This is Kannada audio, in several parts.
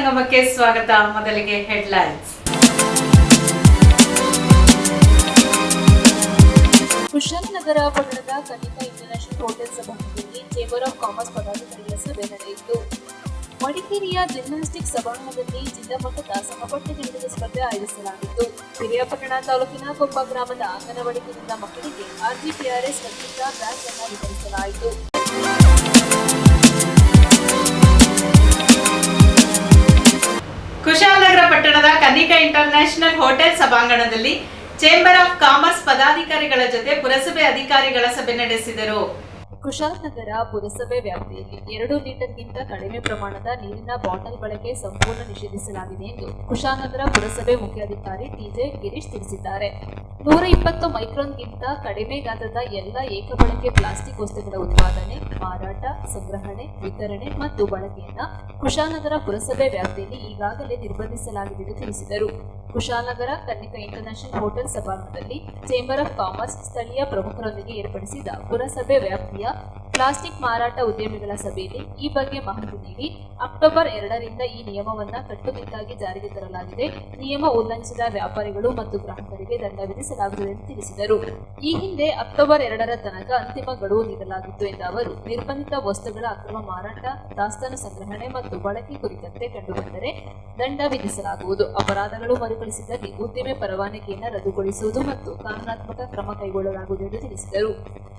ಸಂಗಮಕ್ಕೆ ಸ್ವಾಗತ. ಮೊದಲಿಗೆ ಹೆಡ್ಲೈನ್ಸ್. ಕುಶಾಲನಗರ ಪಟ್ಟಣದ ಕನಿಕಾ ಇಂಟರ್ನ್ಯಾಷನಲ್ ಹೋಟೆಲ್ ಸಭಾಂಗಣದಲ್ಲಿ ಚೇಂಬರ್ ಆಫ್ ಕಾಮರ್ಸ್ ಪದಾಧಿಕಾರಿಗಳ ಸಭೆ ನಡೆಯಿತು. ಮಡಿಕೇರಿಯ ಜಿಮ್ನಾಸ್ಟಿಕ್ ಸಭಾಂಗಣದಲ್ಲಿ ಜಿಲ್ಲಾ ಮಟ್ಟದ ಸಹಪಠ್ಯ ಗಣಿತದ ಸ್ಪರ್ಧೆ ಆಯೋಜಿಸಲಾಗಿತ್ತು. ಪಿರಿಯಾಪಟ್ಟಣ ತಾಲೂಕಿನ ಕೊಪ್ಪ ಗ್ರಾಮದ ಅಂಗನವಾಡಿ ಕೇಂದ್ರದ ಮಕ್ಕಳಿಗೆ RGPRS ಕಲ್ಪಿತ ಬ್ಯಾಗ್ ಅನ್ನು ವಿತರಿಸಲಾಯಿತು. ಕುಶಾಲನಗರ ಪಟ್ಟಣದ ಕನಿಕಾ ಇಂಟರ್ನ್ಯಾಷನಲ್ ಹೋಟೆಲ್ ಸಭಾಂಗಣದಲ್ಲಿ ಚೇಂಬರ್ ಆಫ್ ಕಾಮರ್ಸ್ ಪದಾಧಿಕಾರಿಗಳ ಜೊತೆ ಪುರಸಭೆ ಅಧಿಕಾರಿಗಳ ಸಭೆ ನಡೆಸಿದರು. ಕುಶಾಲನಗರ ಪುರಸಭೆ ವ್ಯಾಪ್ತಿಯಲ್ಲಿ 2 ಲೀಟರ್ಗಿಂತ ಕಡಿಮೆ ಪ್ರಮಾಣದ ನೀರಿನ ಬಾಟಲ್ ಬಳಕೆ ಸಂಪೂರ್ಣ ನಿಷೇಧಿಸಲಾಗಿದೆ ಎಂದು ಕುಶಾಲನಗರ ಪುರಸಭೆ ಮುಖ್ಯಾಧಿಕಾರಿ TJ ಗಿರೀಶ್ ತಿಳಿಸಿದ್ದಾರೆ. 120 ಮೈಕ್ರಾನ್ಗಿಂತ ಕಡಿಮೆ ಗಾತ್ರದ ಎಲ್ಲ ಏಕಬಳಕೆ ಪ್ಲಾಸ್ಟಿಕ್ ವಸ್ತುಗಳ ಉತ್ಪಾದನೆ, ಮಾರಾಟ, ಸಂಗ್ರಹಣೆ, ವಿತರಣೆ ಮತ್ತು ಬಳಕೆಯನ್ನು ಕುಶಾಲನಗರ ಪುರಸಭೆ ವ್ಯಾಪ್ತಿಯಲ್ಲಿ ಈಗಾಗಲೇ ನಿರ್ಬಂಧಿಸಲಾಗಿದೆ ಎಂದು ತಿಳಿಸಿದರು. ಕುಶಾಲನಗರ ಕನ್ನಿಕಾ ಇಂಟರ್ನ್ಯಾಷನಲ್ ಹೋಟೆಲ್ ಸಭಾಂಗಣದಲ್ಲಿ ಚೇಂಬರ್ ಆಫ್ ಕಾಮರ್ಸ್ ಸ್ಥಳೀಯ ಪ್ರಮುಖರೊಂದಿಗೆ ಏರ್ಪಡಿಸಿದ ಪುರಸಭೆ ವ್ಯಾಪ್ತಿಯ ಪ್ಲಾಸ್ಟಿಕ್ ಮಾರಾಟ ಉದ್ಯಮಿಗಳ ಸಭೆಯಲ್ಲಿ ಈ ಬಗ್ಗೆ ಮಾಹಿತಿ ನೀಡಿ ಅಕ್ಟೋಬರ್ 2ರಿಂದ ಈ ನಿಯಮವನ್ನು ಕಟ್ಟುನಿಟ್ಟಾಗಿ ಜಾರಿಗೆ ತರಲಾಗಿದೆ. ನಿಯಮ ಉಲ್ಲಂಘಿಸಿದ ವ್ಯಾಪಾರಿಗಳು ಮತ್ತು ಗ್ರಾಹಕರಿಗೆ ದಂಡ ವಿಧಿಸಲಾಗುತ್ತದೆ ಎಂದು ತಿಳಿಸಿದರು. ಈ ಹಿಂದೆ ಅಕ್ಟೋಬರ್ 2ರ ತನಕ ಅಂತಿಮ ಗಡುವು ನೀಡಲಾಗಿತ್ತು ಎಂದ ಅವರು, ನಿರ್ಬಂಧಿತ ವಸ್ತುಗಳ ಅಕ್ರಮ ಮಾರಾಟ, ದಾಸ್ತಾನು ಸಂಗ್ರಹಣೆ ಮತ್ತು ಬಳಕೆ ಕುರಿತಂತೆ ಕಂಡುಬಂದರೆ ದಂಡ ವಿಧಿಸಲಾಗುವುದು. ಅಪರಾಧಗಳು ಮರುಕಳಿಸಿದಲ್ಲಿ ಉದ್ದಿಮೆ ಪರವಾನಗಿಯನ್ನು ರದ್ದುಗೊಳಿಸುವುದು ಮತ್ತು ಕಾನೂನಾತ್ಮಕ ಕ್ರಮ ಕೈಗೊಳ್ಳಲಾಗುವುದು ಎಂದು ತಿಳಿಸಿದರು.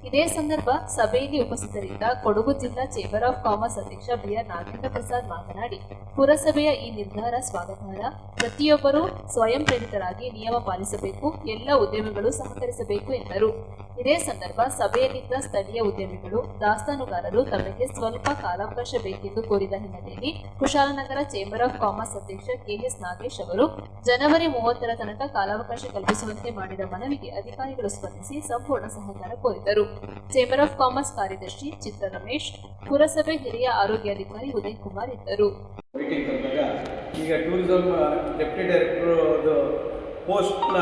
ಇದೇ ಸಂದರ್ಭ ಸಭೆಯಲ್ಲಿ ಉಪಸ್ಥಿತರಿದ್ದ ಕೊಡಗು ಜಿಲ್ಲಾ ಚೇಂಬರ್ ಆಫ್ ಕಾಮರ್ಸ್ ಅಧ್ಯಕ್ಷ BR ನಾಗೇಂದ್ರ ಪ್ರಸಾದ್ ಮಾತನಾಡಿ, ಪುರಸಭೆಯ ಈ ನಿರ್ಧಾರ ಸ್ವಾಗತಾರ್ಹ. ಪ್ರತಿಯೊಬ್ಬರೂ ಸ್ವಯಂ ಪ್ರೇರಿತರಾಗಿ ನಿಯಮ ಪಾಲಿಸಬೇಕು, ಎಲ್ಲ ಉದ್ಯಮಿಗಳು ಸಹಕರಿಸಬೇಕು ಎಂದರು. ಇದೇ ಸಂದರ್ಭ ಸಭೆಯಲ್ಲಿದ್ದ ಸ್ಥಳೀಯ ಉದ್ಯಮಿಗಳು, ದಾಸ್ತಾನುಗಾರರು ತಮಗೆ ಸ್ವಲ್ಪ ಕಾಲಾವಕಾಶ ಬೇಕೆಂದು ಕೋರಿದ ಹಿನ್ನೆಲೆಯಲ್ಲಿ ಕುಶಾಲನಗರ ಚೇಂಬರ್ ಆಫ್ ಕಾಮರ್ಸ್ ಅಧ್ಯಕ್ಷ KS ನಾಗೇಶ್ ಅವರು ಜನವರಿ 30ರ ತನಕ ಕಾಲಾವಕಾಶ ಕಲ್ಪಿಸುವಂತೆ ಮಾಡಿದ ಮನವಿಗೆ ಅಧಿಕಾರಿಗಳು ಸ್ಪಂದಿಸಿ ಸಂಪೂರ್ಣ ಸಹಕಾರ ಕೋರಿದರು. ಚೇಂಬರ್ ಆಫ್ ಕಾಮರ್ಸ್ ಕಾರ್ಯದರ್ಶಿ ಚಿತ್ರ ರಮೇಶ್, ಪುರಸಭೆ ಹಿರಿಯ ಆರೋಗ್ಯಾಧಿಕಾರಿ ಉದಯ್ ಕುಮಾರ್ ಇದ್ದರು. ಈಗ ಟೂರಿಸಂ ಡೆಪ್ಯೂಟಿ ಡೈರೆಕ್ಟರ್ ಪೋಸ್ಟ್ನ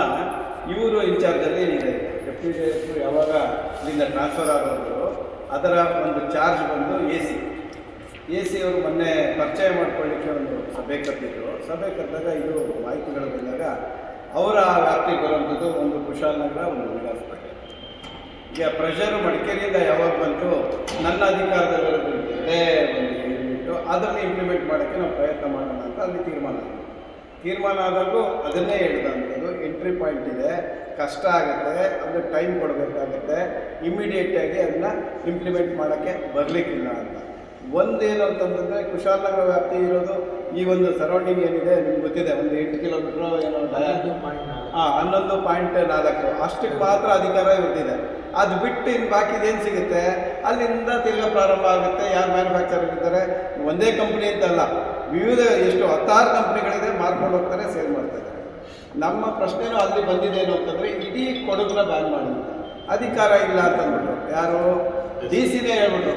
ಇವರು ಇನ್ಚಾರ್ಜಲ್ಲಿ ಏನಿದೆ, ಡೆಪ್ಯೂಟಿ ಡೈರೆಕ್ಟರ್ ಯಾವಾಗ ಇಲ್ಲಿಂದ ಟ್ರಾನ್ಸ್ಫರ್ ಆಗೋದು ಅದರ ಒಂದು ಚಾರ್ಜ್ ಬಂದು AC ಅವರು ಮೊನ್ನೆ ಪರಿಚಯ ಮಾಡ್ಕೊಳ್ಳಿಕ್ಕೆ ಒಂದು ಸಭೆ ಕರೆದಿದ್ರು. ಸಭೆ ಕರೆದಾಗ ಇದು ಮಾಹಿತಿಗಳು ಬಂದಾಗ ಅವರ ವ್ಯಾಪ್ತಿಗೆ ಬರುವಂಥದ್ದು ಒಂದು ಕುಶಾಲನಗರ, ಒಂದು ವಿಲಾಸಪೇಟೆ. ಈಗ ಪ್ರೆಷರು ಮಡಿಕೇರಿಯಿಂದ ಯಾವಾಗ ಬಂತು, ನನ್ನ ಅಧಿಕಾರದಲ್ಲಿರೋದೇ ಒಂದು ಹೇಳ್ಬಿಟ್ಟು ಅದನ್ನು ಇಂಪ್ಲಿಮೆಂಟ್ ಮಾಡೋಕ್ಕೆ ನಾವು ಪ್ರಯತ್ನ ಮಾಡೋಣ ಅಂತ ಅಲ್ಲಿ ತೀರ್ಮಾನ ಆದಾಗೂ ಅದನ್ನೇ ಹೇಳಿದಂಥದ್ದು. ಎಂಟ್ರಿ ಪಾಯಿಂಟ್ ಇದೆ, ಕಷ್ಟ ಆಗುತ್ತೆ, ಅದು ಟೈಮ್ ಕೊಡಬೇಕಾಗುತ್ತೆ, ಇಮ್ಮಿಡಿಯೇಟಾಗಿ ಅದನ್ನು ಇಂಪ್ಲಿಮೆಂಟ್ ಮಾಡೋಕ್ಕೆ ಬರಲಿಕ್ಕಿಲ್ಲ ಅಂತ. ಒಂದೇನು ಅಂತಂದರೆ ಕುಶಾಲನಗರ ವ್ಯಾಪ್ತಿ ಇರೋದು ಈ ಒಂದು ಸರೌಂಡಿಂಗ್ ಏನಿದೆ ನಿಮ್ಗೆ ಗೊತ್ತಿದೆ, ಒಂದು 8 ಕಿಲೋಮೀಟ್ರು ಏನೋ 11.4 ಅಷ್ಟಕ್ಕೆ ಮಾತ್ರ ಅಧಿಕಾರ ಇರ್ತಿದೆ. ಅದು ಬಿಟ್ಟು ಇನ್ನು ಬಾಕಿದೇನು ಸಿಗುತ್ತೆ, ಅಲ್ಲಿಂದ ತಿರ್ಗಾ ಪ್ರಾರಂಭ ಆಗುತ್ತೆ. ಯಾರು ಮ್ಯಾನುಫ್ಯಾಕ್ಚರ್ ಇರ್ತಾರೆ, ಒಂದೇ ಕಂಪ್ನಿ ಅಂತಲ್ಲ, ವಿವಿಧ ಎಷ್ಟು 10 ಕಂಪ್ನಿಗಳಿದೆ, ಮಾರ್ಕೊಂಡು ಹೋಗ್ತಾರೆ, ಸೇಲ್ ಮಾಡ್ತಾರೆ. ನಮ್ಮ ಪ್ರಶ್ನೆನೂ ಅಲ್ಲಿ ಬಂದಿದ್ದೇನು ಅಂತಂದರೆ, ಇಡೀ ಕೊಡಗುನ ಬ್ಯಾನ್ ಮಾಡಿ ಅಧಿಕಾರ ಇಲ್ಲ ಅಂತಂದ್ಬಿಟ್ಟು ಯಾರು DCನೇ ಹೇಳ್ಬಿಟ್ರು,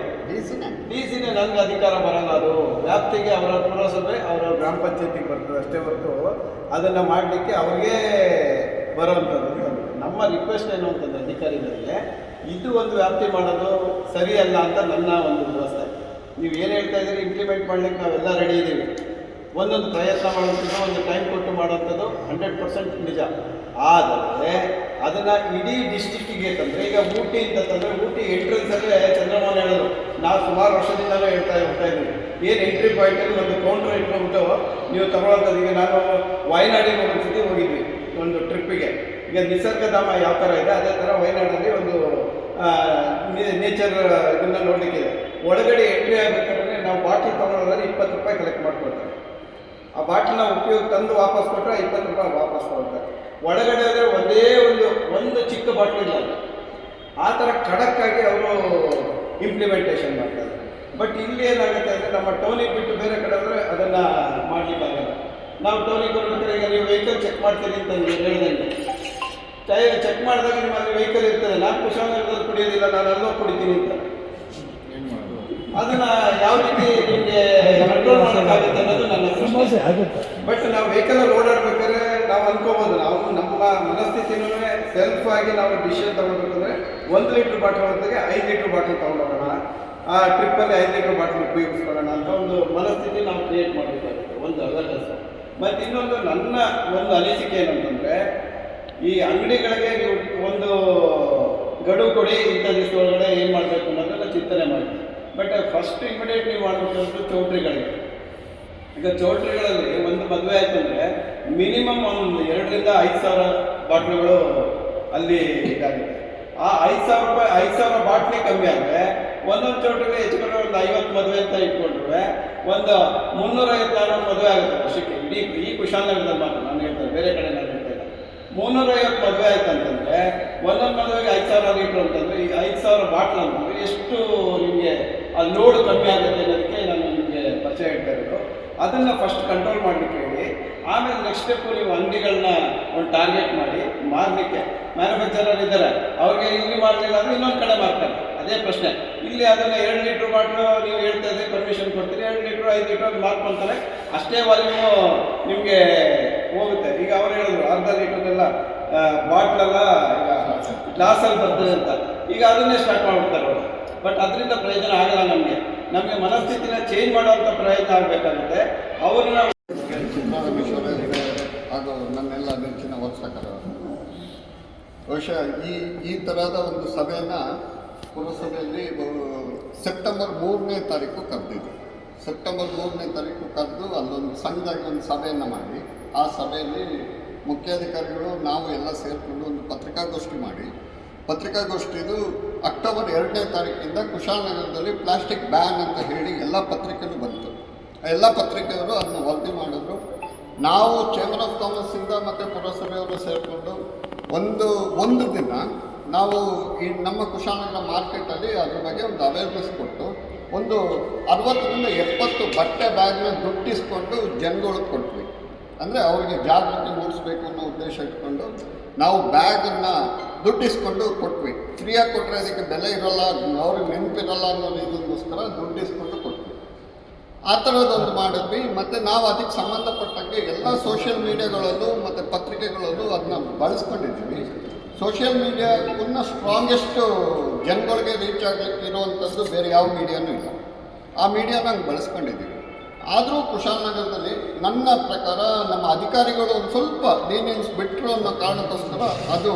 ಡಿಸಿನೇ ನನಗೆ ಅಧಿಕಾರ ಬರಲ್ಲ, ಅದು ವ್ಯಾಪ್ತಿಗೆ ಅವರ ಪುರಸಭೆ ಅವರ ಗ್ರಾಮ ಪಂಚಾಯತಿಗೆ ಬರ್ತದೆ ಅಷ್ಟೇ ಹೊರತು ಅದನ್ನು ಮಾಡಲಿಕ್ಕೆ ಅವ್ರಿಗೆ ಬರೋವಂಥದ್ದು. ನಮ್ಮ ರಿಕ್ವೆಸ್ಟ್ ಏನು ಅಂತಂದರೆ ಅಧಿಕಾರಿಗಳಿಗೆ, ಇದು ಒಂದು ವ್ಯಾಪ್ತಿ ಮಾಡೋದು ಸರಿಯಲ್ಲ ಅಂತ ನನ್ನ ಒಂದು ವ್ಯವಸ್ಥೆ. ನೀವು ಏನು ಹೇಳ್ತಾ ಇದ್ದೀರಿ, ಇಂಪ್ಲಿಮೆಂಟ್ ಮಾಡಲಿಕ್ಕೆ ನಾವೆಲ್ಲ ರೆಡಿ ಇದ್ದೀವಿ. ಒಂದೊಂದು ಪ್ರಯತ್ನ ಮಾಡುವಂಥದ್ದು, ಒಂದು ಟೈಮ್ ಕೊಟ್ಟು ಮಾಡುವಂಥದ್ದು 100% ನಿಜ. ಆದರೆ ಅದನ್ನು ಇಡೀ ಡಿಸ್ಟಿಕ್ಕಿಗೆ ತಂದರೆ, ಈಗ ಊಟಿ ಅಂತಂದರೆ ಊಟಿ ಎಂಟ್ರೆನ್ಸಲ್ಲೇ ಚಂದ್ರಮೋಹನ್ ಹೇಳಿದ್ರು, ನಾವು ಸುಮಾರು ವರ್ಷದಿಂದಲೂ ಹೋಗ್ತಾ ಇದ್ದೀವಿ, ಏನು ಎಂಟ್ರಿ ಪಾಯಿಂಟಲ್ಲಿ ಒಂದು ಕೌಂಟರ್ ಇಟ್ಕೊಂಡ್ಬಿಟ್ಟು ನೀವು ತಗೊಳ್ಳೋಂಥದ್ದು. ಈಗ ನಾನು ವಯನಾಡಿಗೆ ಒಂದ್ಸತಿ ಹೋಗಿದ್ವಿ ಒಂದು ಟ್ರಿಪ್ಪಿಗೆ. ಈಗ ನಿಸರ್ಗಧಾಮ ಯಾವ ಥರ ಇದೆ ಅದೇ ಥರ ವಯನಾಡಲ್ಲಿ ಒಂದು ನೇಚರ್ ಇದನ್ನು ನೋಡಲಿಕ್ಕಿದೆ. ಒಳಗಡೆ ಎಂಟ್ರಿ ಆಗಬೇಕಾದ್ರೆ ನಾವು ಬಾಟ್ಲ್ ತೊಗೊಳೋದ್ರೆ 20 ರೂಪಾಯಿ ಕಲೆಕ್ಟ್ ಮಾಡ್ಕೊಳ್ತಾರೆ. ಆ ಬಾಟ್ಲನ್ನ ಉಪಯೋಗ ತಂದು ವಾಪಸ್ ಕೊಟ್ಟರೆ 20 ರೂಪಾಯಿ ವಾಪಸ್ ಕೊಡ್ತಾರೆ. ಒಳಗಡೆ ಆದರೆ ಒಂದೇ ಒಂದು ಚಿಕ್ಕ ಬಾಟ್ಲ್ ಇಲ್ಲ. ಆ ಥರ ಖಡಕ್ಕಾಗಿ ಅವರು ಇಂಪ್ಲಿಮೆಂಟೇಷನ್ ಮಾಡ್ತಾರೆ. ಬಟ್ ಇಲ್ಲಿ ಏನಾಗುತ್ತೆ ಅಂದರೆ, ನಮ್ಮ ಟೌನಿಗೆ ಬಿಟ್ಟು ಬೇರೆ ಕಡೆ ಅಂದರೆ ಅದನ್ನು ಮಾಡಲಿಕ್ಕಾಗಲ್ಲ. ನಾವು ಟೌನಿಗೆ ಬರ್ಬೇಕಾದ್ರೆ ಈಗ ನೀವು ವೆಹಿಕಲ್ ಚೆಕ್ ಮಾಡ್ತೀರಿ ಅಂತ ಹೇಳಿದಂಗೆ, ಚೆಕ್ ಮಾಡಿದಾಗ ನಿಮ್ಮಲ್ಲಿ ವೆಹಿಕಲ್ ಇರ್ತದೆ, ನಾನು ಕುಶಾಲನಗರದಲ್ಲಿ ಕುಡಿಯೋದಿಲ್ಲ, ನಾನು ಅಲ್ಲೋ ಕುಡಿತೀನಿ ಅಂತ. ಅದನ್ನು ಯಾವ ರೀತಿ ನಿಮಗೆ ಕಂಟ್ರೋಲ್ ಮಾಡೋಕ್ಕಾಗುತ್ತೆ ಅನ್ನೋದು ನನ್ನ ಸಮಸ್ಯೆ ಆಗುತ್ತೆ. ಬಟ್ ನಾವು ವೆಹಿಕಲಲ್ಲಿ ಓಡಾಡ್ಬೇಕಾದ್ರೆ ನಾವು ಅನ್ಕೋಬೋದು, ನಾವು ನಮ್ಮ ಮನಸ್ಥಿತಿನೂ ಸೆಲ್ಫ್ ಆಗಿ ನಾವು ಡಿಸಿಷನ್ ತೊಗೊಳ್ಬೇಕಂದ್ರೆ 1 ಲೀಟ್ರ್ ಬಾಟಲ್ ಹೊತ್ತಿಗೆ 5 ಲೀಟ್ರ್ ಬಾಟಲ್ ತೊಗೊಂಡೋಗೋಣ, ಆ ಟ್ರಿಪ್ಪಲ್ಲಿ 5 ಲೀಟ್ರ್ ಬಾಟಲ್ ಉಪಯೋಗಿಸ್ಕೊಳ್ಳೋಣ ಅಂತ ಒಂದು ಮನಸ್ಥಿತಿ ನಾವು ಕ್ರಿಯೇಟ್ ಮಾಡಬೇಕಾಗುತ್ತೆ. ಒಂದು ಅವೇರ್ನೆಸ್. ಮತ್ತು ಇನ್ನೊಂದು ನನ್ನ ಒಂದು ಅನಿಸಿಕೆ ಏನಂತಂದರೆ, ಈ ಅಂಗಡಿಗಳಿಗೆ ನೀವು ಒಂದು ಗಡುವು ಕೊಡಿ, ಇಂಥ ದಿವಸದೊಳಗಡೆ ಏನು ಮಾಡಬೇಕು ಅನ್ನೋದನ್ನು ಚಿಂತನೆ ಮಾಡಿ. ಬಟ್ ಫಸ್ಟ್ ಇಮಿಡಿಯೇಟ್ ನೀವು ಮಾಡಬೇಕಾದ್ರು ಚೌಟ್ರಿಗಳಿಗೆ. ಈಗ ಚೌಟ್ರಿಗಳಲ್ಲಿ ಒಂದು ಮದುವೆ ಆಯಿತು ಅಂದರೆ ಮಿನಿಮಮ್ ಒಂದು 2,000-5,000 ಬಾಟ್ಲುಗಳು ಅಲ್ಲಿ ಇದಾಗಿದೆ. ಆ 5,000 ಬಾಟ್ಲಿ ಕಮ್ಮಿ ಆದರೆ ಒಂದೊಂದು ಚೌಟ್ರಿಗೆ ಹೆಚ್ಚು ಕಡಿಮೆ ಒಂದು 50 ಮದುವೆ ಅಂತ ಇಟ್ಕೊಂಡ್ರೆ ಒಂದು 350-400 ಮದುವೆ ಆಗುತ್ತೆ ವರ್ಷಕ್ಕೆ. ಇಡೀ ಈ ಕುಶಾಲನಗರದಲ್ಲಿ ಮಾತ್ರ ನಾನು ಹೇಳ್ತೇನೆ, ಬೇರೆ ಕಡೆ ನಾನು ಹೇಳ್ತಾ ಇಲ್ಲ. 350 ಮದುವೆ ಆಯ್ತು ಅಂತಂದರೆ ಒಂದೊಂದು ಮದುವೆಗೆ 5,000 ಲೀಟ್ರ್ ಅಂತಂದರೆ ಈ 5,000 ಬಾಟ್ಲ್ ಅಂತಂದರೆ ಎಷ್ಟು ನಿಮಗೆ ಆ ಲೋಡ್ ಕಮ್ಮಿ ಆಗುತ್ತೆ ಅನ್ನೋದಕ್ಕೆ ನಾನು ನಿಮಗೆ ಪರಿಚಯ ಹೇಳ್ತಾ ಇರೋದು. ಅದನ್ನು ಫಸ್ಟ್ ಕಂಟ್ರೋಲ್ ಮಾಡಲಿಕ್ಕೆ ಹೇಳಿ. ಆಮೇಲೆ ನೆಕ್ಸ್ಟ್ ಸ್ಟೆಪ್ಪು ನೀವು ಅಂಗಡಿಗಳನ್ನ ಒಂದು ಟಾರ್ಗೆಟ್ ಮಾಡಿ ಮಾರಲಿಕ್ಕೆ. ಮ್ಯಾನುಫ್ಯಾಕ್ಚರರ್ ಇದ್ದಾರೆ, ಅವ್ರಿಗೆ ಇಲ್ಲಿ ಮಾರಲಿಲ್ಲ ಅಂದರೆ ಇನ್ನೊಂದು ಕಡೆ ಮಾರ್ತಾರೆ. ಅದೇ ಪ್ರಶ್ನೆ. ಇಲ್ಲಿ ಅದನ್ನು 2 ಲೀಟ್ರ್ ಬಾಟ್ಲು ನೀವು ಹೇಳ್ತಾ ಇದ್ದೀವಿ, ಪರ್ಮಿಷನ್ ಕೊಡ್ತೀರಿ, 2 ಲೀಟ್ರ್ 5 ಲೀಟ್ರ್ ಮಾರ್ಕೊಳ್ತಾರೆ. ಅಷ್ಟೇ ವಾಲ್ಯೂಮು ನಿಮಗೆ ಹೋಗುತ್ತೆ. ಈಗ ಅವ್ರು ಹೇಳಿದ್ರು ಅರ್ಧ ಲೀಟ್ರದೆಲ್ಲ ಬಾಟ್ಲೆಲ್ಲ ಈಗ ಗ್ಲಾಸಲ್ಲಿ ಬರ್ತದೆ ಅಂತ. ಈಗ ಅದನ್ನೇ ಸ್ಟಾರ್ಟ್ ಮಾಡಿಬಿಡ್ತಾರೆ ಅವರು. ಬಟ್ ಅದರಿಂದ ಪ್ರಯೋಜನ ಆಗಲ್ಲ. ನಮಗೆ ಮನಸ್ಥಿತಿನ ಚೇಂಜ್ ಮಾಡುವಂಥ ಪ್ರಯತ್ನ ಆಗಬೇಕಾಗುತ್ತೆ. ಅವ್ರನ್ನ ಹಾಗೂ ನನ್ನೆಲ್ಲ ನೆಚ್ಚಿನ ವರ್ತಕರು ಬಹುಶಃ ಈ ಥರದ ಒಂದು ಸಭೆಯನ್ನು ಪುರಸಭೆಯಲ್ಲಿ ಸೆಪ್ಟೆಂಬರ್ 3ನೇ ತಾರೀಕು ಕರೆದಿದ್ದು. ಸೆಪ್ಟೆಂಬರ್ 3ನೇ ತಾರೀಕು ಕರೆದು ಅಲ್ಲೊಂದು ಸಣ್ಣದಾಗಿ ಒಂದು ಸಭೆಯನ್ನು ಮಾಡಿ, ಆ ಸಭೆಯಲ್ಲಿ ಮುಖ್ಯಾಧಿಕಾರಿಗಳು ನಾವು ಎಲ್ಲ ಸೇರಿಕೊಂಡು ಒಂದು ಪತ್ರಿಕಾಗೋಷ್ಠಿ ಮಾಡಿ, ಪತ್ರಿಕಾಗೋಷ್ಠಿದು ಅಕ್ಟೋಬರ್ 2ನೇ ತಾರೀಕಿಂದ ಕುಶಾಲನಗರದಲ್ಲಿ ಪ್ಲಾಸ್ಟಿಕ್ ಬ್ಯಾನ್ ಅಂತ ಹೇಳಿ ಎಲ್ಲ ಪತ್ರಿಕೆಯಲ್ಲೂ ಬಂತು. ಎಲ್ಲ ಪತ್ರಿಕೆಯವರು ಅದನ್ನು ವರದಿ ಮಾಡಿದ್ರು. ನಾವು ಚೇಂಬರ್ ಆಫ್ ಕಾಮರ್ಸಿಂದ ಮತ್ತು ಪುರಸಭೆಯವರು ಸೇರಿಕೊಂಡು ಒಂದು ದಿನ ನಾವು ಈ ನಮ್ಮ ಕುಶಾಲನಗರ ಮಾರ್ಕೆಟಲ್ಲಿ ಅದ್ರ ಬಗ್ಗೆ ಒಂದು ಅವೇರ್ನೆಸ್ ಕೊಟ್ಟು ಒಂದು 60-70 ಬಟ್ಟೆ ಬ್ಯಾಗ್ನ ದುಡ್ಡಿಸ್ಕೊಂಡು ಜನಗಳಿಗೆ ಕೊಟ್ವಿ. ಅಂದರೆ ಅವರಿಗೆ ಜಾಗೃತಿ ಮೂಡಿಸ್ಬೇಕು ಅನ್ನೋ ಉದ್ದೇಶ ಇಟ್ಕೊಂಡು ನಾವು ಬ್ಯಾಗನ್ನು ದುಡ್ಡಿಸ್ಕೊಂಡು ಕೊಟ್ವಿ. ಫ್ರೀಯಾಗಿ ಕೊಟ್ಟರೆ ಅದಕ್ಕೆ ಬೆಲೆ ಇರೋಲ್ಲ, ಅವ್ರಿಗೆ ನೆನಪಿರಲ್ಲ ಅನ್ನೋ ಇದಕ್ಕೋಸ್ಕರ ದುಡ್ಡಿಸ್ಕೊಂಡು ಕೊಟ್ವಿ. ಆ ಥರದೊಂದು ಮಾಡಿದ್ವಿ. ಮತ್ತು ನಾವು ಅದಕ್ಕೆ ಸಂಬಂಧಪಟ್ಟಂಗೆ ಎಲ್ಲ ಸೋಷಿಯಲ್ ಮೀಡಿಯಾಗಳಲ್ಲೂ ಮತ್ತು ಪತ್ರಿಕೆಗಳಲ್ಲೂ ಅದನ್ನ ಬಳಸ್ಕೊಂಡಿದ್ದೀವಿ. ಸೋಷಿಯಲ್ ಮೀಡಿಯಾ ಪುನಃ ಸ್ಟ್ರಾಂಗೆಸ್ಟು ಜನಗಳಿಗೆ ರೀಚ್ ಆಗಲಿಕ್ಕೆ ಇರುವಂಥದ್ದು ಬೇರೆ ಯಾವ ಮೀಡಿಯಾನೂ ಇಲ್ಲ. ಆ ಮೀಡಿಯಾ ನಾವು ಬಳಸ್ಕೊಂಡಿದ್ದೀವಿ. ಆದರೂ ಕುಶಾಲನಗರದಲ್ಲಿ ನನ್ನ ಪ್ರಕಾರ ನಮ್ಮ ಅಧಿಕಾರಿಗಳು ಒಂದು ಸ್ವಲ್ಪ ಲೀನಿಯನ್ಸ್ ಬಿಟ್ಟರು ಅನ್ನೋ ಕಾರಣಕ್ಕೋಸ್ಕರ ಅದು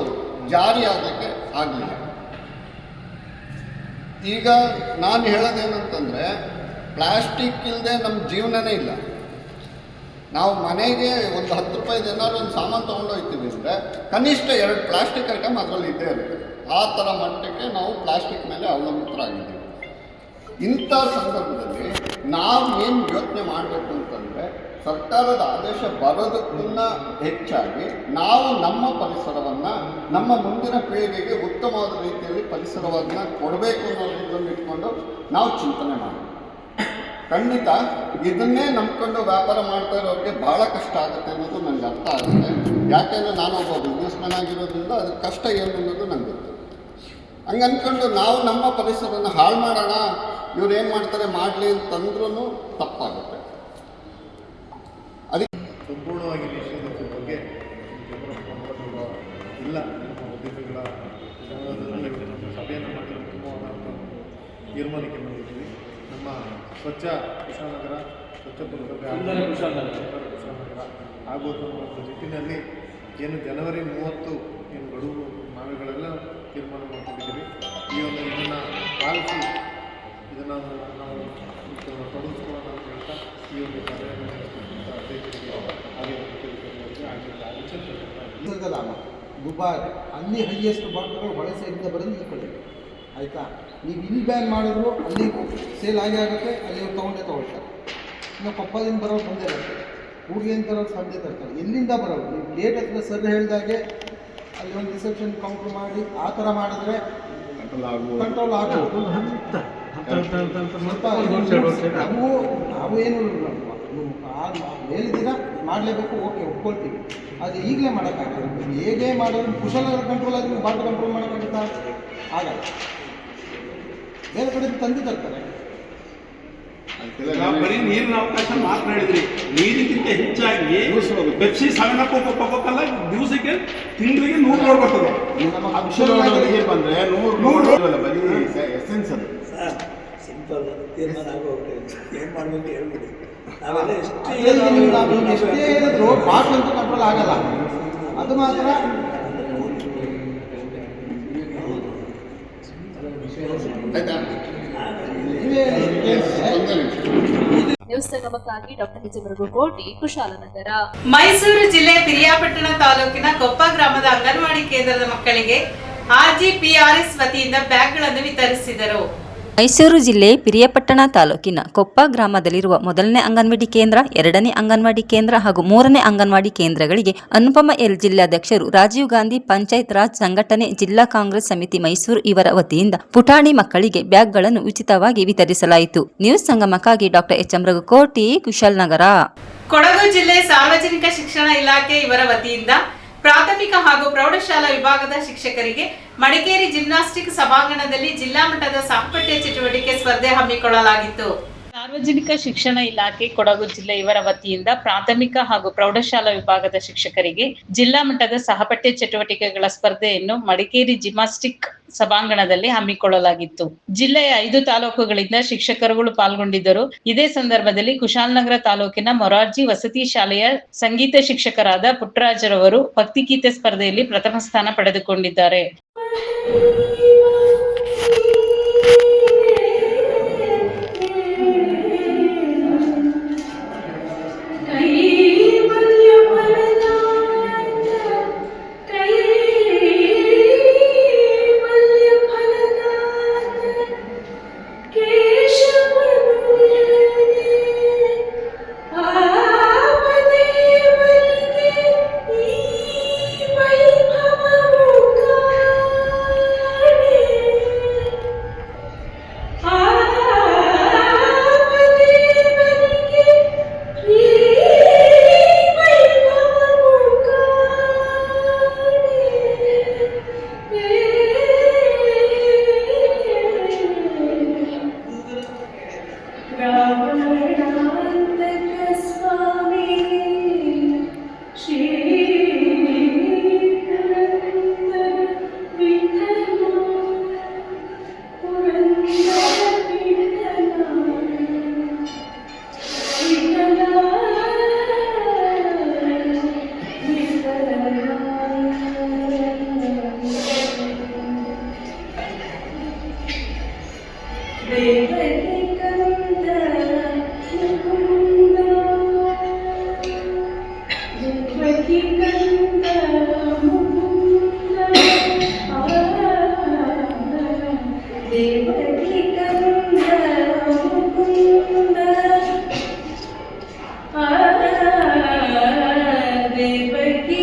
ಜಾರಿ ಆಗಲಿಕ್ಕೆ ಆಗಲಿಲ್ಲ. ಈಗ ನಾನು ಹೇಳೋದೇನಂತಂದರೆ, ಪ್ಲಾಸ್ಟಿಕ್ ಇಲ್ಲದೆ ನಮ್ಮ ಜೀವನನೇ ಇಲ್ಲ. ನಾವು ಮನೆಗೆ ಒಂದು 10 ರೂಪಾಯಿದು ಏನಾದ್ರು ಒಂದು ಸಾಮಾನು ತೊಗೊಂಡೋಗ್ತೀವಿ ಅಂದರೆ ಕನಿಷ್ಠ 2 ಪ್ಲಾಸ್ಟಿಕ್ ಐಟಮ್ ಅದರಲ್ಲಿ ಇದ್ದೇ ಇರುತ್ತೆ. ಆ ಥರ ಮಟ್ಟಕ್ಕೆ ನಾವು ಪ್ಲಾಸ್ಟಿಕ್ ಮೇಲೆ ಅವಲಂಬಿತರಾಗಿದ್ದೀವಿ. ಇಂಥ ಸಂದರ್ಭದಲ್ಲಿ ನಾವು ಏನು ಯೋಚನೆ ಮಾಡಬೇಕು ಅಂತಂದರೆ, ಸರ್ಕಾರದ ಆದೇಶ ಬರೋದಕ್ಕಿಂತ ಹೆಚ್ಚಾಗಿ ನಾವು ನಮ್ಮ ಪರಿಸರವನ್ನು ನಮ್ಮ ಮುಂದಿನ ಪೀಳಿಗೆಗೆ ಉತ್ತಮವಾದ ರೀತಿಯಲ್ಲಿ ಪರಿಸರವನ್ನು ಕೊಡಬೇಕು ಅನ್ನೋದನ್ನು ಇಟ್ಕೊಂಡು ನಾವು ಚಿಂತನೆ ಮಾಡಬೇಕು. ಖಂಡಿತ ಇದನ್ನೇ ನಂಬ್ಕೊಂಡು ವ್ಯಾಪಾರ ಮಾಡ್ತಾ ಇರೋರಿಗೆ ಭಾಳ ಕಷ್ಟ ಆಗುತ್ತೆ ಅನ್ನೋದು ನನಗೆ ಅರ್ಥ ಆಗುತ್ತೆ. ಯಾಕೆಂದರೆ ನಾನೊಬ್ಬ ಬಿಸ್ನೆಸ್ ಮ್ಯಾನ್ ಆಗಿರೋದ್ರಿಂದ ಅದು ಕಷ್ಟ ಏನು ಅನ್ನೋದು ನನಗೆ ಗೊತ್ತು. ಹಂಗೆ ಅಂದ್ಕೊಂಡು ನಾವು ನಮ್ಮ ಪರಿಸರನ ಹಾಳು ಮಾಡೋಣ, ಇವ್ರು ಏನು ಮಾಡ್ತಾರೆ ಮಾಡಲಿ ಅಂತಂದ್ರೂ ತಪ್ಪಾಗುತ್ತೆ. ಅದಕ್ಕೆ ಸಂಪೂರ್ಣವಾಗಿ ನಿಷೇಧಿಸುವ ಬಗ್ಗೆ ಇಲ್ಲ ಉದ್ಯಮಿಗಳ ಸಭೆಯನ್ನು ಮಾಡಿ ಉತ್ತಮವಾದ ತೀರ್ಮಾನಕ್ಕೆ ಬಂದಿದ್ದೀವಿ. ನಮ್ಮ ಸ್ವಚ್ಛ ಕುಶಾಲನಗರ, ಸ್ವಚ್ಛ ಪುರಸಭೆ ಕುಶಾಲನಗರ ಆಗೋದು ಒಂದು ನಿಟ್ಟಿನಲ್ಲಿ ಏನು ಜನವರಿ 30 ಏನು ಗಡುವು ನಾವುಗಳೆಲ್ಲ ತೀರ್ಮಾನ ಮಾಡ್ಕೊಂಡಿದ್ದೀವಿ. ಈ ಒಂದು ಇದನ್ನು ಪಾಲಿಸಿ ಇದನ್ನು ನಾವು ತೊಡಗಿಸ್ಕೊಳ್ಳೋಣ ಅಂತ ಹೇಳ್ತಾ ಈ ಒಂದು ಸಭೆಯನ್ನು ಅಧ್ಯಕ್ಷರಿಗೆ ಹಾಗೆ ಲಾಭ ದುಬಾರಿ ಅಲ್ಲಿ ಹೈಯೆಸ್ಟ್ ಬಾಟ್ಲು ಹೊಳೆ ಸೈಡಿಂದ ಬರೋದು ಈ ಕಡೆ ಆಯಿತಾ. ನೀವು ಇಲ್ಲಿ ಬ್ಯಾನ್ ಮಾಡಿದ್ರು ಅಲ್ಲಿ ಸೇಲ್ ಆಗೇ ಆಗುತ್ತೆ, ಅಲ್ಲಿ ಅವ್ರು ತೊಗೊಳ್ತಾರೆ. ಇನ್ನು ಕೊಪ್ಪದಿಂದ ಬರೋರು ಬಂದೇ ಬರ್ತಾರೆ, ಕೂಡ್ಲಿಂದ ಬರೋರು ಸಂಜೆ ತರ್ತಾರೆ. ಎಲ್ಲಿಂದ ಬರೋರು ನೀವು ಡೇಟ್ ಹತ್ರ ಸರ್ ಹೇಳಿದಾಗೆ ಅಲ್ಲಿ ಒಂದು ರಿಸೆಪ್ಷನ್ ಕೌಂಟ್ರ್ ಮಾಡಿ ಆ ಥರ ಮಾಡಿದ್ರೆ ಕಂಟ್ರೋಲ್ ಆಗ್ಬೋದು. ನಾವು ಏನು ಹೇಳಿದ್ದೀರಾ ಮಾಡಲೇಬೇಕು, ಓಕೆ ಒಪ್ಕೊಳ್ತೀವಿ. ಅದು ಈಗಲೇ ಮಾಡೋಕ್ಕಾಗಲ್ಲ. ಹೇಗೆ ಮಾಡೋದು ಕುಶಲನಗರ ಕಂಟ್ರೋಲ್ ಆಗಿ ಬಾಟಲ್ ಕಂಟ್ರೋಲ್ ಮಾಡೋಕ್ಕಾಗುತ್ತಾ? ಆಗಲ್ಲ. ಬೇರೆ ಕಡೆ ತಂದು ತರ್ತಾರೆ. ಬರೀ ನೀರಿನ ಅವಕಾಶ ಮಾತ್ರ ಹೇಳಿದ್ರಿ. ನೀರಿಗಿಂತ ಹೆಚ್ಚಾಗಿ ಪೆಪ್ಸಿ 7 ಅಪ್ ಕೊಕ್ಕೋಕಲ್ಲ ದಿವಸಕ್ಕೆ ತಿಂಗಳಿಗೆ 100 ಲೋಡ್ ಬರ್ತದೆ. ನೀರು ಬಂದರೆ 100 ಬರೀ ಎಸೆನ್ಸ್ ಅದು ಸಿಂಪಲ್ ತೀರ್ಮಾನ ಆಗೋಗ್ತದೆ. ಏನು ಮಾಡಬೇಕು ಹೇಳ್ಬಿಡಿ. ನಾವು ಎಷ್ಟೇ ಹೇಳಿದ್ರು ಬಾಟ್ಲ್ ಅಂತೂ ಕಂಟ್ರೋಲ್ ಆಗಲ್ಲ. ಅದು ಮಾತ್ರ ಆಯ್ತಾ? ನೀವೇ ಒಂದು ನಿಮಿಷ. ನ್ಯೂಸ್ ಸಂಗಮಕ್ಕಾಗಿ ಡಾಕ್ಟರ್ ಕೋಟಿ, ಕುಶಾಲನಗರ. ಮೈಸೂರು ಜಿಲ್ಲೆ ಪಿರಿಯಾಪಟ್ಟಣ ತಾಲೂಕಿನ ಕೊಪ್ಪ ಗ್ರಾಮದ ಅಂಗನವಾಡಿ ಕೇಂದ್ರದ ಮಕ್ಕಳಿಗೆ RGPRS ವತಿಯಿಂದ ಬ್ಯಾಗ್ಗಳನ್ನು ವಿತರಿಸಿದರು. ಮೈಸೂರು ಜಿಲ್ಲೆ ಪಿರಿಯಾಪಟ್ಟಣ ತಾಲೂಕಿನ ಕೊಪ್ಪ ಗ್ರಾಮದಲ್ಲಿರುವ ಮೊದಲನೇ ಅಂಗನವಾಡಿ ಕೇಂದ್ರ, ಎರಡನೇ ಅಂಗನವಾಡಿ ಕೇಂದ್ರ ಹಾಗೂ ಮೂರನೇ ಅಂಗನವಾಡಿ ಕೇಂದ್ರಗಳಿಗೆ ಅನುಪಮ ಎಲ್ ಜಿಲ್ಲಾಧ್ಯಕ್ಷರು, ರಾಜೀವ್ ಗಾಂಧಿ ಪಂಚಾಯತ್ ರಾಜ್ ಸಂಘಟನೆ, ಜಿಲ್ಲಾ ಕಾಂಗ್ರೆಸ್ ಸಮಿತಿ ಮೈಸೂರು ಇವರ ವತಿಯಿಂದ ಪುಟಾಣಿ ಮಕ್ಕಳಿಗೆ ಬ್ಯಾಗ್ಗಳನ್ನು ಉಚಿತವಾಗಿ ವಿತರಿಸಲಾಯಿತು. ನ್ಯೂಸ್ ಸಂಗಮಕ್ಕಾಗಿ ಡಾಕ್ಟರ್ ಕೋಟಿ, ಕುಶಾಲನಗರ. ಕೊಡಗು ಜಿಲ್ಲೆ ಸಾರ್ವಜನಿಕ ಶಿಕ್ಷಣ ಇಲಾಖೆ ಇವರ ವತಿಯಿಂದ ಪ್ರಾಥಮಿಕ ಹಾಗೂ ಪ್ರೌಢಶಾಲಾ ವಿಭಾಗದ ಶಿಕ್ಷಕರಿಗೆ ಮಡಿಕೇರಿ ಜಿಮ್ನಾಸ್ಟಿಕ್ ಸಭಾಂಗಣದಲ್ಲಿ ಜಿಲ್ಲಾ ಮಟ್ಟದ ಸಹಪಠ್ಯ ಚಟುವಟಿಕೆ ಸ್ಪರ್ಧೆ ಹಮ್ಮಿಕೊಳ್ಳಲಾಗಿತ್ತು. ಸಾರ್ವಜನಿಕ ಶಿಕ್ಷಣ ಇಲಾಖೆ ಕೊಡಗು ಜಿಲ್ಲೆ ಇವರ ವತಿಯಿಂದ ಪ್ರಾಥಮಿಕ ಹಾಗೂ ಪ್ರೌಢಶಾಲಾ ವಿಭಾಗದ ಶಿಕ್ಷಕರಿಗೆ ಜಿಲ್ಲಾ ಮಟ್ಟದ ಸಹಪಠ್ಯ ಚಟುವಟಿಕೆಗಳ ಸ್ಪರ್ಧೆಯನ್ನು ಮಡಿಕೇರಿ ಜಿಮ್ನಾಸ್ಟಿಕ್ ಸಭಾಂಗಣದಲ್ಲಿ ಹಮ್ಮಿಕೊಳ್ಳಲಾಗಿತ್ತು. ಜಿಲ್ಲೆಯ 5 ತಾಲೂಕುಗಳಿಂದ ಶಿಕ್ಷಕರುಗಳು ಪಾಲ್ಗೊಂಡಿದ್ದರು. ಇದೇ ಸಂದರ್ಭದಲ್ಲಿ ಕುಶಾಲನಗರ ತಾಲೂಕಿನ ಮೊರಾರ್ಜಿ ವಸತಿ ಶಾಲೆಯ ಸಂಗೀತ ಶಿಕ್ಷಕರಾದ ಪುಟ್ಟರಾಜರವರು ಭಕ್ತಿಗೀತೆ ಸ್ಪರ್ಧೆಯಲ್ಲಿ ಪ್ರಥಮ ಸ್ಥಾನ ಪಡೆದುಕೊಂಡಿದ್ದಾರೆ. ದೇವಕಿ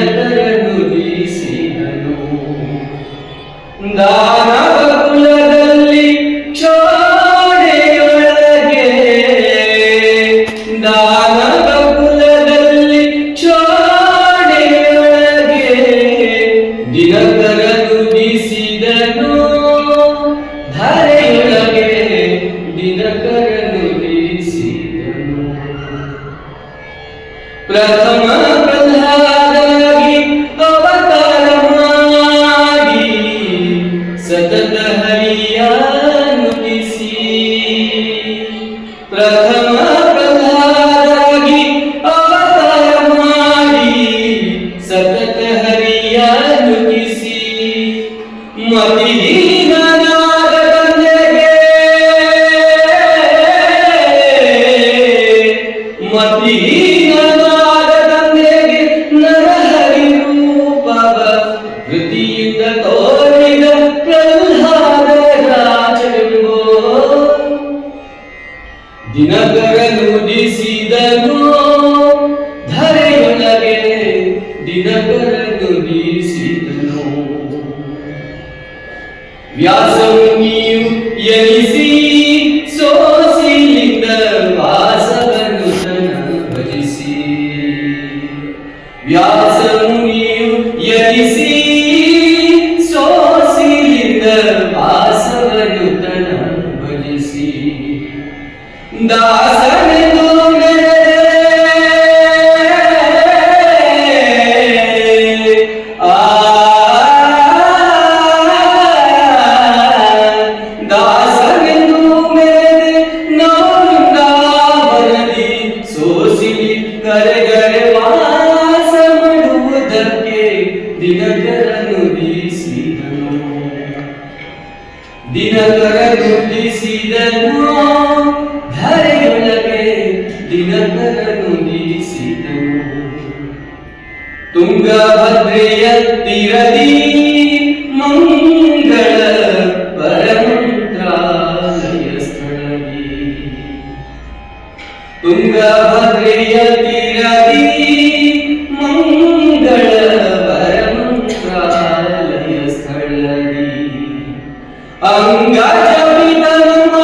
ದಿನಕರನು ಬೀಸಿದನು. ದಾನವ ಕುಲದಲ್ಲಿ ಚೋಡೆಯೊಳಗೆ, ದಾನವ ಕುಲದಲ್ಲಿ ಚೋಡೆಯೊಳಗೆ ದಿನಕರನು ಬೀಸಿದನು. ಧರೆಯೊಳಗೆ ದಿನಕರನು ಬೀಸಿದನು. ಪ್ರಥಮ ಪ್ರಹ್ಲಾದನಾಗಿ ಅವತಾರ ಮಾಡಿ ಸತತ ಹರಿಯ ನುಡಿಸಿ. ಪ್ರಥಮ ಪ್ರಹ್ಲಾದನಾಗಿ ಅವತಾರ ಮಾಡಿ ಸತತ ಹರಿಯ ನುಡಿಸಿ. ಮತಿಹೀನನಾದ ತಂದೆಗೆ, ಮತಿಹೀನನಾದ ತಂದೆಗೆ ನರಹರಿ ರೂಪವ ಕೃತಿಯಿಂದ ತೋರಿದ ಪ್ರಹ್ಲಾದ ರಾಜನೆಂಬೋ ದಿನಕರನು ಉದಿಸಿದನು. ಧರೆಯೊಳಗೆ ದಿನಕರನು ಉದಿಸಿದನು. ವ್ಯಾಸಮುನಿಯು ಎನಿಸಿ ಸೋಸಿಲಿಂದ ವಾಸವನು ತನ ಭಜಿಸಿ. ವ್ಯಾಸಮುನಿಯು ಎನಿಸಿ ಸೋಸಿಲಿಂದ ವಾಸವನು ತನ ಭಜಿಸಿ. ದಾಸನೆಂದು ಕರೆಗರೆ ವಾಸ ಮಾಡುವುದಕ್ಕೆ ದಿನಕರನು ಬೀಸಿದನು. ದಿನಕರನು ಬೀಸಿದನು. ಧರೆಯೊಳಗೆ ದಿನಕರನು ಬೀಸಿದನು. ತುಂಗಭದ್ರೆಯ ತೀರದಿ ಮಂಗಳ ಪರಮಂತ್ರಾಲಯ ಸ್ಥಳದಿ. ತುಂಗಭದ್ರೆಯ ತೀರದಿ ಮಂಗಳ ಪರಮಂತ್ರಾಲಯ ಸ್ಥಳದಿ. ಅಂಗಜವಿದನುಮ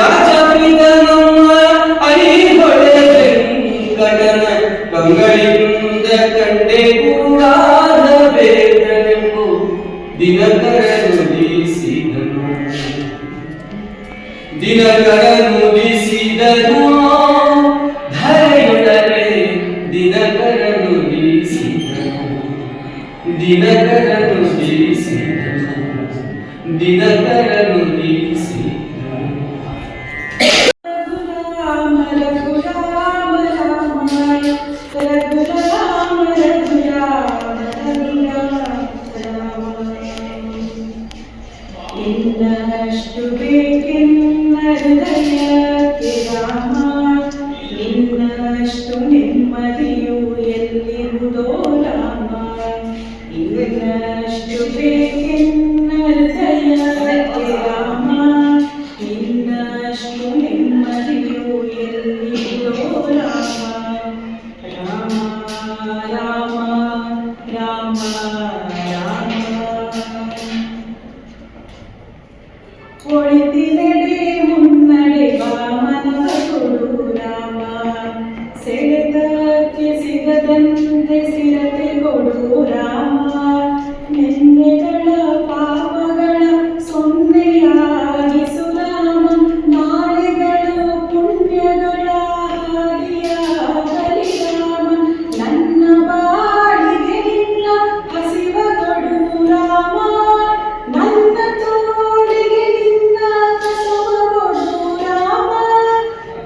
ಅಂಗಜವಿದನುಮ ಐಹೊಳೆ ವೆಂಕಟನ ಕಂಗಳಿಂದ ಕಂಡೆ ಕೂಡಾದ ವೇದನೆಂಬು ದಿನಕರನು ಬೀಸಿದನು. ದಿನಕರನು ಬೀಸಿದನು. ಧರೆಯೊಳಗೆ ದಿನಕರನು ಬೀಸಿದನು. ದಿನಕರನು ಬೀಸಿದನು. ದಿನಕರನು ಬೀಸಿದನು. ಇನ್ನಷ್ಟು ಬೇಕೆನ್ನ ಹೃದಯಕ್ಕೆ ರಾಮ, ಇನ್ನಷ್ಟು ನೆಮ್ಮದಿಯು ಎಲ್ಲಿರುವುದೋ ರಾಮ. ಇನ್ನಷ್ಟು ಬೇಕೆನ್ನ ಹೃದಯಕ್ಕೆ ರಾಮ, ಇನ್ನಷ್ಟು ನೆಮ್ಮದಿಯು ಎಲ್ಲಿರುವುದೋ ರಾಮ. ರಾಮ ರಾಮ ರಾಮ ರಾಮ. ಒಳಿತಿನಡೆ ಮುನ್ನಡೆ ವಾಮನ ಕೊಡು ರಾಮ, ಸೆಳೆತಕ್ಕೆ ಸಿಗದಂತೆ ಸಿರತೆ ಕೊಡು ರಾಮ. ನೆನ್ನೆಗಳ ಪಾಪಗಳ ಸೊನ್ನೆಯಾಗಿಸು ರಾಮ, ನಾಳೆಗಳು ಪುಣ್ಯಗಳ ಹಾದಿಯಾಗಲಿ ರಾಮ. ನನ್ನ ಬಾಳಿಗೆ ನಿನ್ನ ಹಸಿವ ಕೊಡು ರಾಮ, ನನ್ನ ತೋಳಿಗೆ ನಿನ್ನ ಕಸವ ಕೊಡು ರಾಮ.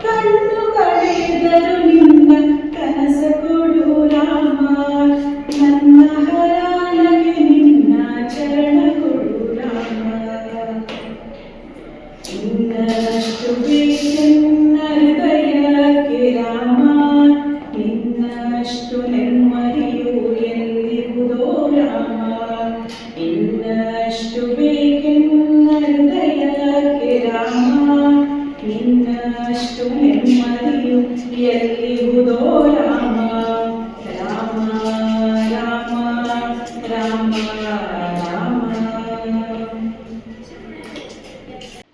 ಕಣ್ಣು ಕಳೆದರು ನಿನ್ನ ಕನಸ ಕೊಡು ರಾಮ, ನನ್ನ ಹರಾನಗೆ ನಿನ್ನ ಚರಣ ಕೊಡು ರಾಮ. ಇನ್ನಷ್ಟು ಬೇಕೆನ್ನ ಹೃದಯಕ್ಕೆ ರಾಮ, ಇನ್ನಷ್ಟು ನೆಮ್ಮದಿಯು ಎಲ್ಲಿರುವುದೋ ರಾಮ. ಇನ್ನಷ್ಟು ಬೇಕೆನ್ನ ಹೃದಯಕ್ಕೆ ನೆಮ್ಮದಿಯು ಎಲ್ಲಿಹುದೋ ರಾಮ ರಾಮ ರಾಮ ರಾಮ ರಾಮ.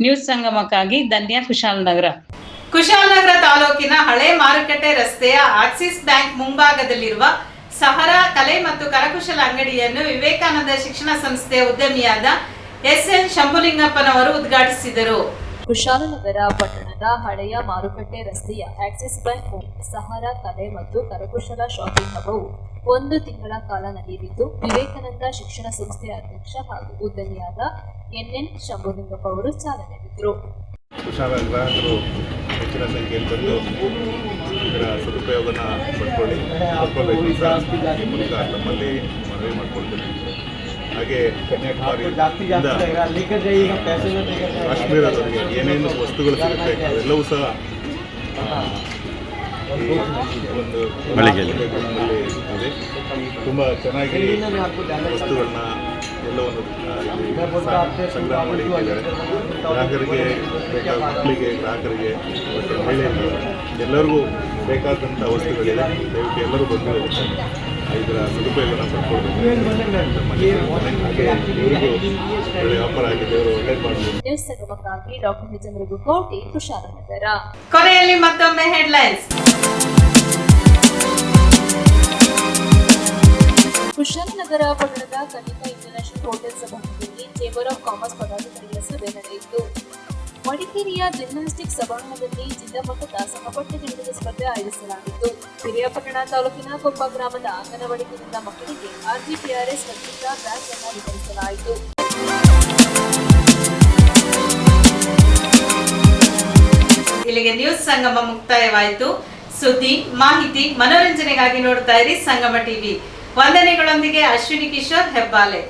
ನ್ಯೂಸ್ ಸಂಗಮಕ್ಕಾಗಿ ಧನ್ಯ ಕುಶಾಲನಗರ. ಕುಶಾಲನಗರ ತಾಲೂಕಿನ ಹಳೆ ಮಾರುಕಟ್ಟೆ ರಸ್ತೆಯ ಆಕ್ಸಿಸ್ ಬ್ಯಾಂಕ್ ಮುಂಭಾಗದಲ್ಲಿರುವ ಸಹರಾ ಕಲೆ ಮತ್ತು ಕರಕುಶಲ ಅಂಗಡಿಯನ್ನು ವಿವೇಕಾನಂದ ಶಿಕ್ಷಣ ಸಂಸ್ಥೆಯ ಉದ್ಯಮಿಯಾದ ಎಸ್ಎನ್ ಶಂಭುಲಿಂಗಪ್ಪನವರು ಉದ್ಘಾಟಿಸಿದರು. ಕುಶಾಲನಗರ ಪಟ್ಟಣದ ಹಳೆಯ ಮಾರುಕಟ್ಟೆ ರಸ್ತೆಯ ಆಕ್ಸಿಸ್ ಬ್ಯಾಂಕ್ ಸಹಾರಾ ಕಲೆ ಮತ್ತು ಕರಕುಶಲ ಶಾಪಿಂಗ್ ಹಬ್ಬವು 1 ತಿಂಗಳ ಕಾಲ ನಡೆಯಲಿದ್ದು, ವಿವೇಕಾನಂದ ಶಿಕ್ಷಣ ಸಂಸ್ಥೆಯ ಅಧ್ಯಕ್ಷ ಹಾಗೂ ಉದ್ಯಮಿಯಾದ ಎನ್ಎನ್ ಶಂಭುಲಿಂಗಪ್ಪ ಅವರು ಚಾಲನೆ ನೀಡಿದರು. ಕುಶಾಲ ಗ್ರಾಹಕರು ಹೆಚ್ಚಿನ ಸಂಖ್ಯೆಯಲ್ಲಿ ಬಂದು ಇದರ ಸದುಪಯೋಗನ ಪಡ್ಕೊಳ್ಳಬೇಕು ಅಂತ ಈ ಮೂಲಕ ತಮ್ಮಲ್ಲಿ ಮನವಿ ಮಾಡಿಕೊಳ್ತೀನಿ. ಹಾಗೆ ಕನ್ಯಾಕುಮಾರಿಯಿಂದ ಕಾಶ್ಮೀರದವರೆಗೆ ಏನೇನು ವಸ್ತುಗಳು ಸಿಗುತ್ತೆ ಅವೆಲ್ಲವೂ ಸಹ ಒಂದು ಮಳಿಗೆಯಲ್ಲಿ ಇದೆ. ತುಂಬ ಚೆನ್ನಾಗಿ ವಸ್ತುಗಳನ್ನ ಎಲ್ಲವನ್ನು ಸಂಗ್ರಹ ಮಾಡಿ ಇಟ್ಟಿದ್ದಾರೆ. ಗ್ರಾಹಕರಿಗೆ ಬೇಕಾದ ಮಕ್ಕಳಿಗೆ, ಗ್ರಾಹಕರಿಗೆ ಮತ್ತು ಮಹಿಳೆಯರಿಗೆ ಎಲ್ಲರಿಗೂ ಬೇಕಾದಂಥ ವಸ್ತುಗಳಿದೆ. ದಯವಿಟ್ಟು ಎಲ್ಲರೂ ಬಂದು ಇದರ ಸದುಪಯೋಗನ ಪಡ್ಕೊಳ್ಬೇಕು. ಹಾಗೆ ಇವರಿಗೂ ಒಳ್ಳೆಯ ವ್ಯಾಪಾರ ಆಗಿದೆ, ಅವರು ಒಳ್ಳೆಯ ಮಾಡಬಹುದು. ನ್ಯೂಸ್ ಸಂಗಮಕ್ಕಾಗಿ ಡಾಕ್ಟರ್ ನಿಜಮೃಗು ಕೋಟಿ, ಕುಶಾಲನಗರ. ಕೊನೆಯಲ್ಲಿ ಮತ್ತೊಮ್ಮೆ ಹೆಡ್ಲೈನ್ಸ್. ಕುಶಾಲನಗರ ಪಟ್ಟಣದ ಕನ್ನಿಕಾ ಇಂಟರ್ನ್ಯಾಷನಲ್ ಹೋಟೆಲ್ ಸಭಾಂಗಣದಲ್ಲಿ ಚೇಂಬರ್ ಆಫ್ ಕಾಮರ್ಸ್ ಪದಾಧಿಕಾರಿಗಳ ಸಭೆ ನಡೆಯಿತು. ಮಡಿಕೇರಿಯ ಜಿಮ್ನಾಸ್ಟಿಕ್ ಸಭಾಂಗಣದಲ್ಲಿ ಜಿಲ್ಲಾ ಮಟ್ಟದ ಸಹಪಠ್ಯ ಗಣಿತದ ಸ್ಪರ್ಧೆ ಆಯೋಜಿಸಲಾಗಿತ್ತು. ಪಿರಿಯಾಪಟ್ಟಣ ತಾಲೂಕಿನ ಕೊಪ್ಪ ಗ್ರಾಮದ ಅಂಗನವಾಡಿ ಕೇಂದ್ರದ ಮಕ್ಕಳಿಗೆ RGPRS ವತಿಯಿಂದ ಬ್ಯಾಗ್ ಅನ್ನು ವಿತರಿಸಲಾಯಿತು. ಇಲ್ಲಿಗೆ ನ್ಯೂಸ್ ಸಂಗಮ ಮುಕ್ತಾಯವಾಯಿತು. ಸುದ್ದಿ, ಮಾಹಿತಿ, ಮನೋರಂಜನೆಗಾಗಿ ನೋಡ್ತಾ ಇರಿ ಸಂಗಮ ಟಿವಿ. ವಂದನೆಗಳೊಂದಿಗೆ ಅಶ್ವಿನಿ ಕಿಶೋರ್ ಹೆಬ್ಬಾಲೆ.